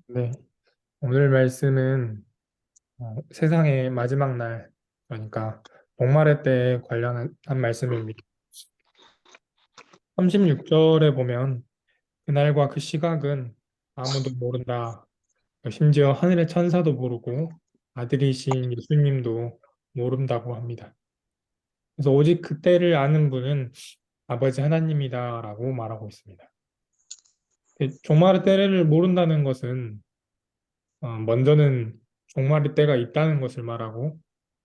네, 오늘 말씀은 세상의 마지막 날, 그러니까 목마를 때에 관련한 말씀입니다. 36절에 보면 그날과 그 시각은 아무도 모른다. 심지어 하늘의 천사도 모르고 아들이신 예수님도 모른다고 합니다. 그래서 오직 그때를 아는 분은 아버지 하나님이다라고 말하고 있습니다. 종말의 때를 모른다는 것은 먼저는 종말의 때가 있다는 것을 말하고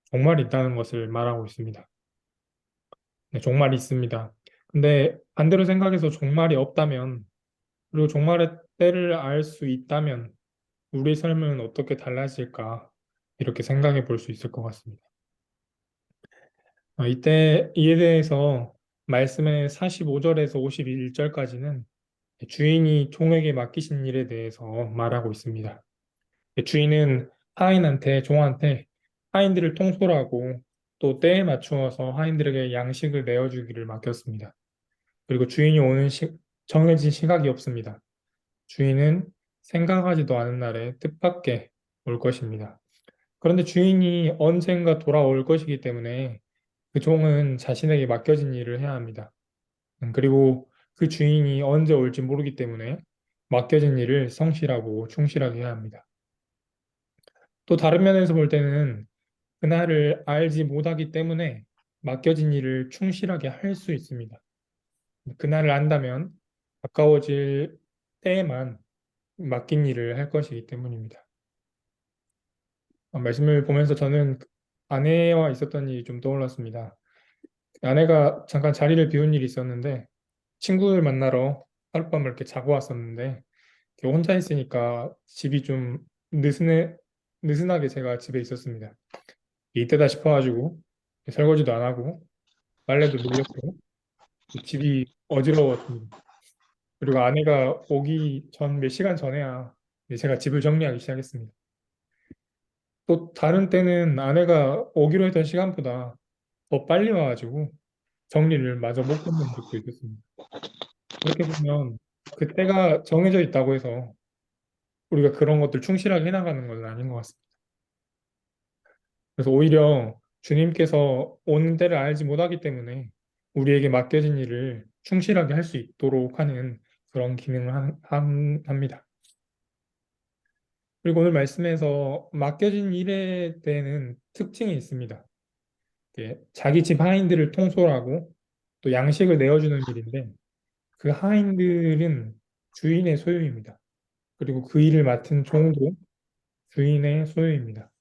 종말이 있다는 것을 말하고 있습니다. 네, 종말이 있습니다. 근데 반대로 생각해서 종말이 없다면, 그리고 종말의 때를 알 수 있다면, 우리 삶은 어떻게 달라질까? 이렇게 생각해 볼 수 있을 것 같습니다. 이때 이에 대해서 말씀의 45절에서 51절까지는 주인이 종에게 맡기신 일에 대해서 말하고 있습니다. 주인은 종한테 하인들을 통솔하고 또 때에 맞추어서 하인들에게 양식을 내어주기를 맡겼습니다. 그리고 정해진 시각이 없습니다. 주인은 생각하지도 않은 날에 뜻밖의 올 것입니다. 그런데 주인이 언젠가 돌아올 것이기 때문에 그 종은 자신에게 맡겨진 일을 해야 합니다. 그리고 그 주인이 언제 올지 모르기 때문에 맡겨진 일을 성실하고 충실하게 해야 합니다. 또 다른 면에서 볼 때는 그날을 알지 못하기 때문에 맡겨진 일을 충실하게 할 수 있습니다. 그날을 안다면 가까워질 때에만 맡긴 일을 할 것이기 때문입니다. 말씀을 보면서 저는 아내와 있었던 일이 좀 떠올랐습니다. 아내가 잠깐 자리를 비운 일이 있었는데 친구를 만나러 하룻밤을 이렇게 자고 왔었는데 이렇게 혼자 있으니까 집이 좀 느슨하게 제가 집에 있었습니다. 이때다 싶어가지고 설거지도 안 하고 빨래도 늘렸고 집이 어지러웠습니다. 그리고 아내가 오기 전 몇 시간 전에야 이제 제가 집을 정리하기 시작했습니다. 또 다른 때는 아내가 오기로 했던 시간보다 더 빨리 와가지고 정리를 마저 못 끝낸 적도 있었습니다. 그렇게 보면 그때가 정해져 있다고 해서 우리가 그런 것들 충실하게 해나가는 건 아닌 것 같습니다. 그래서 오히려 주님께서 오는 때를 알지 못하기 때문에 우리에게 맡겨진 일을 충실하게 할 수 있도록 하는 그런 기능을 합니다. 그리고 오늘 말씀에서 맡겨진 일에 대해는 특징이 있습니다. 자기 집 하인들을 통솔하고 또 양식을 내어주는 일인데 그 하인들은 주인의 소유입니다. 그리고 그 일을 맡은 종도 주인의 소유입니다.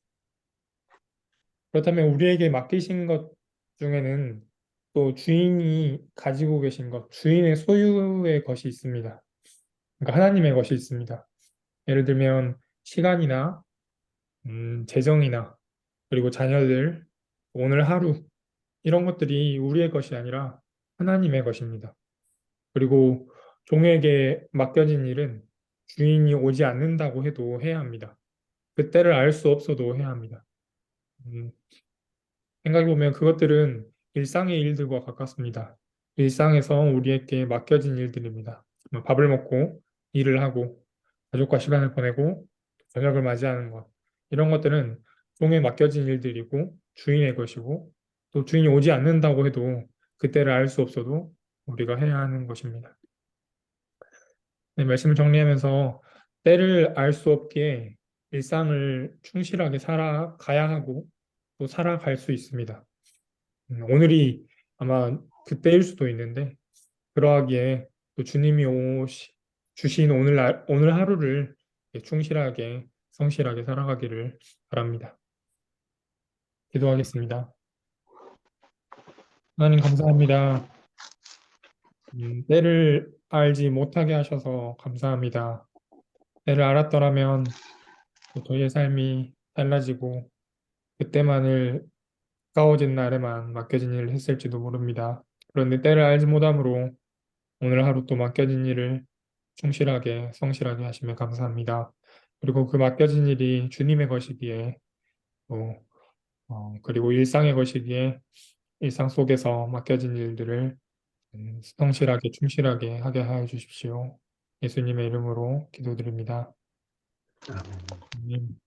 그렇다면 우리에게 맡기신 것 중에는 또 주인이 가지고 계신 것, 주인의 소유의 것이 있습니다. 그러니까 하나님의 것이 있습니다. 예를 들면 시간이나 재정이나 그리고 자녀들, 오늘 하루 이런 것들이 우리의 것이 아니라 하나님의 것입니다. 그리고 종에게 맡겨진 일은 주인이 오지 않는다고 해도 해야 합니다. 그때를 알 수 없어도 해야 합니다. 음, 생각해보면 그것들은 일상의 일들과 가깝습니다. 일상에서 우리에게 맡겨진 일들입니다. 밥을 먹고 일을 하고 가족과 시간을 보내고 저녁을 맞이하는 것. 이런 것들은 종에 맡겨진 일들이고 주인의 것이고 또 주인이 오지 않는다고 해도 그때를 알 수 없어도 우리가 해야 하는 것입니다. 네, 말씀을 정리하면서 때를 알 수 없기에 일상을 충실하게 살아가야 하고 또 살아갈 수 있습니다. 오늘이 아마 그때일 수도 있는데 그러하기에 또 주신 오늘 하루를 충실하게 성실하게 살아가기를 바랍니다. 기도하겠습니다. 하나님 감사합니다. 때를 알지 못하게 하셔서 감사합니다. 때를 알았더라면 또 저희의 삶이 달라지고 그때만을 가까워진 날에만 맡겨진 일을 했을지도 모릅니다. 그런데 때를 알지 못함으로 오늘 하루 또 맡겨진 일을 충실하게 성실하게 하시면 감사합니다. 그리고 그 맡겨진 일이 주님의 것이기에 또 그리고 일상의 것이기에 일상 속에서 맡겨진 일들을 성실하게 충실하게 하게 하여 주십시오. 예수님의 이름으로 기도드립니다. 아멘. 아멘.